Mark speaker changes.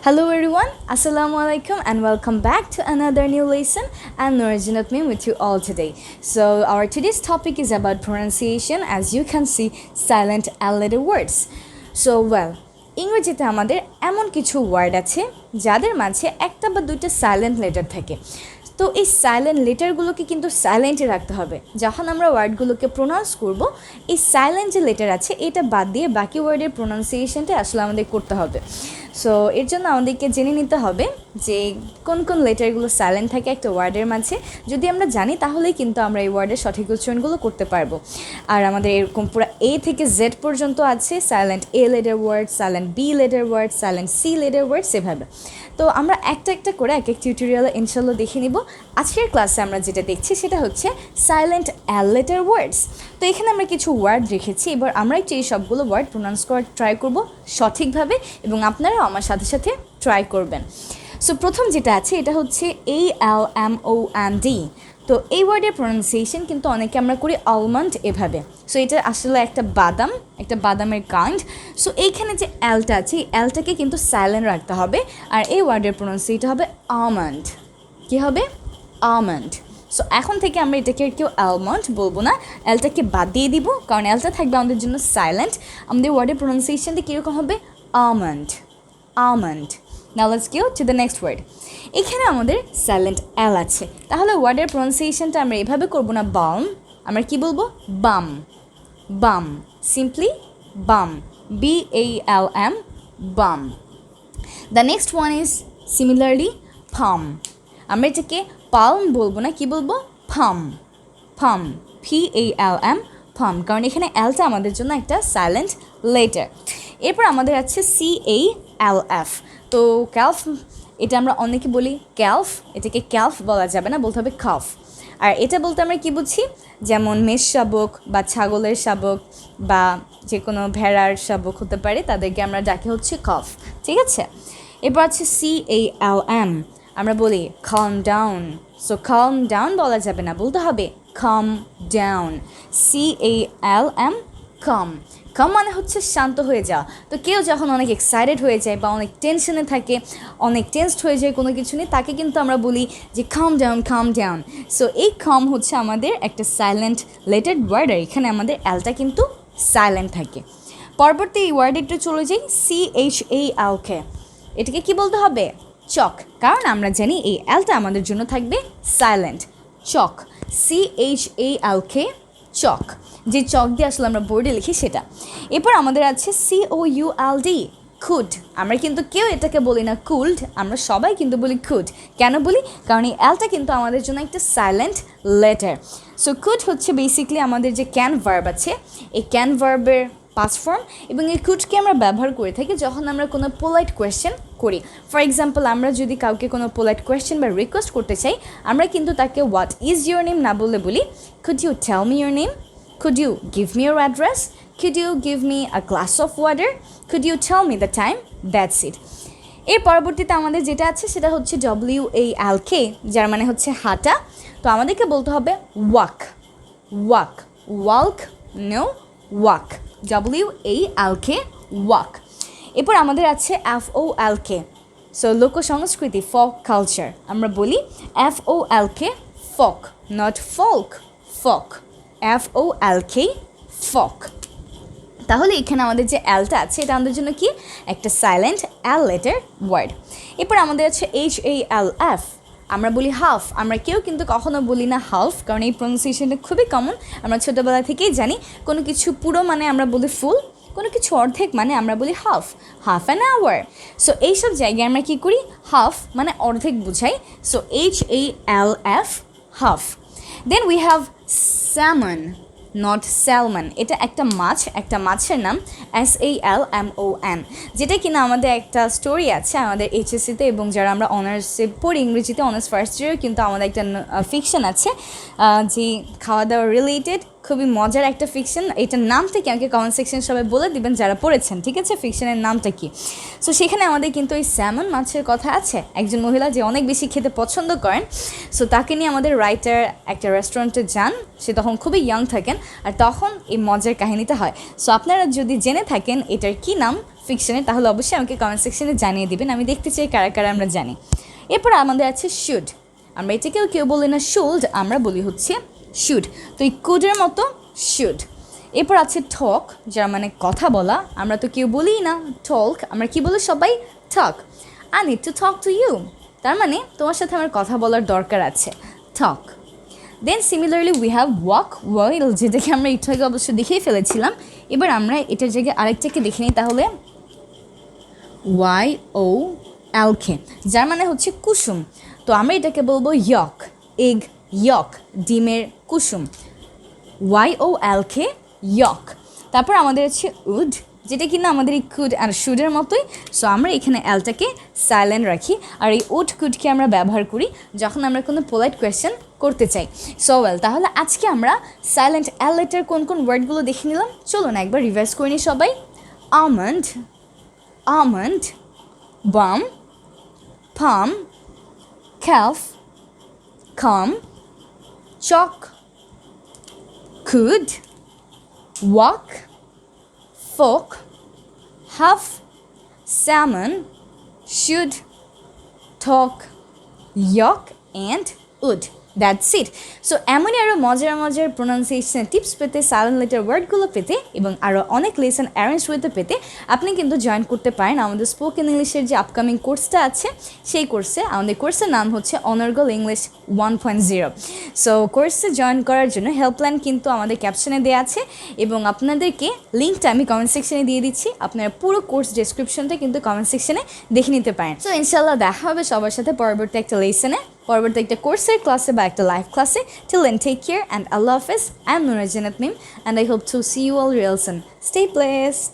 Speaker 1: Hello everyone, Assalamu alaikum and welcome back to another new lesson. I'm Noore Jannat Meem with you all today. So our today's topic is about pronunciation, as you can see, silent L letter words. So ইংরেজিতে আমাদের এমন কিছু word আছে যাদের মাঝে একটা বা দুইটা সাইলেন্ট লেটার থাকে। তো এই সাইলেন্ট লেটারগুলোকে কিন্তু সাইলেন্টে রাখতে হবে। যখন আমরা ওয়ার্ডগুলোকে প্রোনাউন্স করব, এই সাইলেন্ট যে লেটার আছে এটা বাদ দিয়ে বাকি ওয়ার্ডের প্রোনাউন্সিয়েশনটা আসলে আমাদের করতে হবে। সো এর জন্য আমাদেরকে জেনে নিতে হবে যে কোন কোন লেটারগুলো সাইলেন্ট থাকে একটা ওয়ার্ডের মাঝে। যদি আমরা জানি তাহলেই কিন্তু আমরা এই ওয়ার্ডের সঠিক উচ্চারণগুলো করতে পারবো। আর আমাদের এরকম পুরো এ থেকে জেড পর্যন্ত আছে silent A letter word, silent B letter word, silent C letter word, সেভাবে। তো আমরা একটা একটা করে এক এক টিউটোরিয়ালে ইনশাল্লাহ দেখে নিব। আজকের ক্লাসে আমরা যেটা দেখছি সেটা হচ্ছে সাইলেন্ট এল লেটার ওয়ার্ডস। তো এখানে আমরা কিছু ওয়ার্ড রেখেছি, এবার আমরা একটু এই সবগুলো ওয়ার্ড প্রোনাউন্স করার ট্রাই করব সঠিকভাবে, এবং আপনারাও আমার সাথে সাথে ট্রাই করবেন। সো প্রথম যেটা আছে এটা হচ্ছে ALMOND। তো এই ওয়ার্ডের প্রোনাউন্সিয়েশন কিন্তু অনেকে আমরা করি আলমন্ড এভাবে। সো এটা আসলে একটা বাদামের কাইন্ড। সো এইখানে যে এলটা আছে এই এলটাকে কিন্তু সাইলেন্ট রাখতে হবে, আর এই ওয়ার্ডের প্রোনাউন্সিয়েশন হবে আমন্ড। কী হবে? আমন্ড। সো এখন থেকে আমরা এটাকে আর কেউ অ্যালমন্ড বলবো না, এলটাকে বাদ দিয়ে দিব, কারণ এলটা থাকবে আমাদের জন্য সাইলেন্ট। আমাদের ওয়ার্ডের প্রোনাউন্সিয়েশনটা কীরকম হবে? Almond, almond. Now let's go to the next word. এখানে আমাদের সাইলেন্ট এল আছে, তাহলে ওয়ার্ডের প্রোনাউন্সিয়েশনটা আমরা এভাবে করবো না বাম, আমরা কি বলবো? বাম, বাম, simply balm, BALM, balm. The next one is similarly palm. আমরা এটাকে পালম বলবো না, কি বলবো? ফাম, ফাম, PALM, ফাম, কারণ এখানে এলটা আমাদের জন্য একটা সাইলেন্ট লেটার। এরপর আমাদের আছে CALF। তো ক্যালফ, এটা আমরা অনেকে বলি ক্যালফ, এটাকে ক্যালফ বলা যাবে না, বলতে হবে কাফ। আর এটা বলতে আমরা কি বুঝি? যেমন মেষ শাবক বা ছাগলের শাবক বা যে কোনো ভেড়ার শাবক হতে পারে, তাদেরকে আমরা ডাকি হচ্ছে কাফ, ঠিক আছে? এরপর আছে CALM, আমরা বলি calm down। So calm down বলা যাবে না, বলতে হবে calm down, CALM, calm। কাম মানে হচ্ছে শান্ত হয়ে যাওয়া। তো কেউ যখন অনেক এক্সাইটেড হয়ে যায় বা অনেক টেনশনে থাকে, অনেক টেন্সড হয়ে যায় কোনো কিছু নিয়ে, তাকে কিন্তু আমরা বলি যে কাম ডাউন, কাম ডাউন। সো এই কাম হচ্ছে আমাদের একটা সাইলেন্ট লেটার ওয়ার্ড, আর এখানে আমাদের এলটা কিন্তু সাইলেন্ট থাকে। পরবর্তী এই ওয়ার্ডে একটু চলে যাই, CHALK। এটাকে কি বলতে হবে? চক, কারণ আমরা জানি এই এলটা আমাদের জন্য থাকবে সাইলেন্ট। চক, CHALK, চক, যে চক দিয়ে আসলে আমরা বোর্ডে লিখি সেটা। এরপর আমাদের আছে COULD, কুড। আমরা কিন্তু কেউ এটাকে বলি না কুল্ড, আমরা সবাই কিন্তু বলি কুড। কেন বলি? কারণ এই এলটা কিন্তু আমাদের জন্য একটা সাইলেন্ট লেটার। সো কুড হচ্ছে বেসিক্যালি আমাদের যে ক্যান ভার্ব আছে, এই ক্যান ভার্বের পাস্ট ফর্ম, এবং এই কুডকে আমরা ব্যবহার করে থাকি যখন আমরা কোনো পোলাইট কোয়েশ্চেন করি। ফর এক্সাম্পল, আমরা যদি কাউকে কোনো পোলাইট কোয়েশ্চেন বা রিকোয়েস্ট করতে চাই, আমরা কিন্তু তাকে হোয়াট ইজ ইউর নেম না বলে বলি could you tell me your name, could you give me your address, could you give me a glass of water, could you tell me the time, that's it। এর পরবর্তীতে আমাদের যেটা আছে সেটা হচ্ছে WALK, যার মানে হচ্ছে হাঁটা। তো আমাদেরকে বলতে হবে walk, walk, walk, no walk, WALK, walk. এরপর আমাদের আছে FOLK, সো লোক সংস্কৃতি, ফক কালচার। আমরা বলি FOLK, ফক, নট ফোক, ফক, FOLK, ফক। তাহলে এখানে আমাদের যে এলটা আছে এটা আমাদের জন্য কি? একটা সাইলেন্ট এল লেটার ওয়ার্ড। এরপর আমাদের আছে HALF, আমরা বলি হাফ। আমরা কেউ কিন্তু কখনো বলি না হাফ, কারণ এই প্রনাউন্সিয়েশনটা খুবই কমন, আমরা ছোটোবেলা থেকেই জানি। কোনো কিছু পুরো মানে আমরা বলি ফুল, কোনো কিছু অর্ধেক মানে আমরা বলি half, half an hour. So এইসব জায়গায় আমরা কী করি? হাফ মানে অর্ধেক বুঝাই। So HALF, half. Then we have salmon, not salmon. এটা একটা মাছ, একটা মাছের নাম, SALMON, যেটা কিনা আমাদের একটা স্টোরি আছে আমাদের HSC-তে, এবং যারা আমরা অনার্সে পড়ি ইংরেজিতে, অনার্স ফার্স্ট ইয়ারে, কিন্তু আমাদের একটা ফিকশন আছে যে খাওয়া দাওয়া রিলেটেড, খুবই মজার একটা ফিকশন। এটার নাম থেকে আমাকে কমেন্ট সেকশন সবাই বলে দিবেন যারা পড়েছেন, ঠিক আছে, ফিকশনের নামটা কি। সো সেখানে আমাদের কিন্তু এই স্যামন মাছের কথা আছে। একজন মহিলা যে অনেক বেশি খেতে পছন্দ করেন, সো তাকে নিয়ে আমাদের রাইটার একটা রেস্টুরেন্টে যান, সে তখন খুবই ইয়াং থাকেন, আর তখন এই মজার কাহিনীটা হয়। সো আপনারা যদি জেনে থাকেন এটার কী নাম, ফিকশনে, তাহলে অবশ্যই আমাকে কমেন্ট সেকশনে জানিয়ে দিবেন, আমি দেখতে চাই কারা কারা আমরা জানি। এরপর আমাদের আছে শুড। আমরা এটাকেও কেউ বলি না শুল্ড, আমরা বলি হচ্ছে শুড। তো এই কুডের মতো শুড। এরপর আছে টক, যার মানে কথা বলা, আমরা তো কেউ বলি না টক, আমরা কি বলি সবাই talk. I need to talk to you, তার মানে তোমার সাথে আমার কথা বলার দরকার আছে, talk. Then similarly we have walk well, যেটাকে আমরা একটু আগে অবশ্য দেখেই ফেলেছিলাম। এবার আমরা এটার জায়গায় আরেকটাকে দেখে নিই, তাহলে YOLK, যার মানে হচ্ছে কুসুম। তো আমরা এটাকে বলবো ইয়ক, এগ ইয়ক, ডিমের কুসুম, YOLK ইয়ক। তারপর আমাদের হচ্ছে উড, যেটা কিনা আমাদের এই কুড আর শুডের মতোই। সো আমরা এখানে এলটাকে সাইলেন্ট রাখি, আর এই উড কুডকে আমরা ব্যবহার করি যখন আমরা কোনো পোলাইট কোয়েশ্চেন করতে চাই। সো ওয়েল, তাহলে আজকে আমরা সাইলেন্ট এল লেটার কোন কোন ওয়ার্ডগুলো দেখে নিলাম, চলো না একবার রিভাইজ করে নিই সবাই। Almond, almond, bum, palm, calf, calm, chalk, could, walk, fork, half, salmon, should, talk, yolk, and would. That's it. So এমনই আরও মজার মজার প্রোনাউন্সিয়েশন টিপস পেতে, সাইলেন্ট লেটার ওয়ার্ডগুলো পেতে এবং আরও অনেক লেসন অ্যারেঞ্জ হতে পেতে আপনি কিন্তু জয়েন করতে পারেন আমাদের স্পোকেন ইংলিশের যে আপকামিং কোর্সটা আছে সেই কোর্সে। আমাদের কোর্সের নাম হচ্ছে অনার্গল ইংলিশ 1.0। সো কোর্সে জয়েন করার জন্য হেল্পলাইন কিন্তু আমাদের ক্যাপশনে দেওয়া আছে, এবং আপনাদেরকে লিঙ্কটা আমি কমেন্ট সেকশনে দিয়ে দিচ্ছি। আপনারা পুরো কোর্স ডেসক্রিপশনটা কিন্তু কমেন্ট সেকশনে দেখে নিতে পারেন। সো ইনশাল্লাহ দেখা হবে সবার সাথে পরবর্তী একটা লেসনে, পরবর্তী একটা কোর্সের ক্লাসে বা একটা লাইভ ক্লাসে। Till then, take care and Allah Hafiz. I'm Noore Jannat Meem and I hope to see you all real soon. Stay blessed.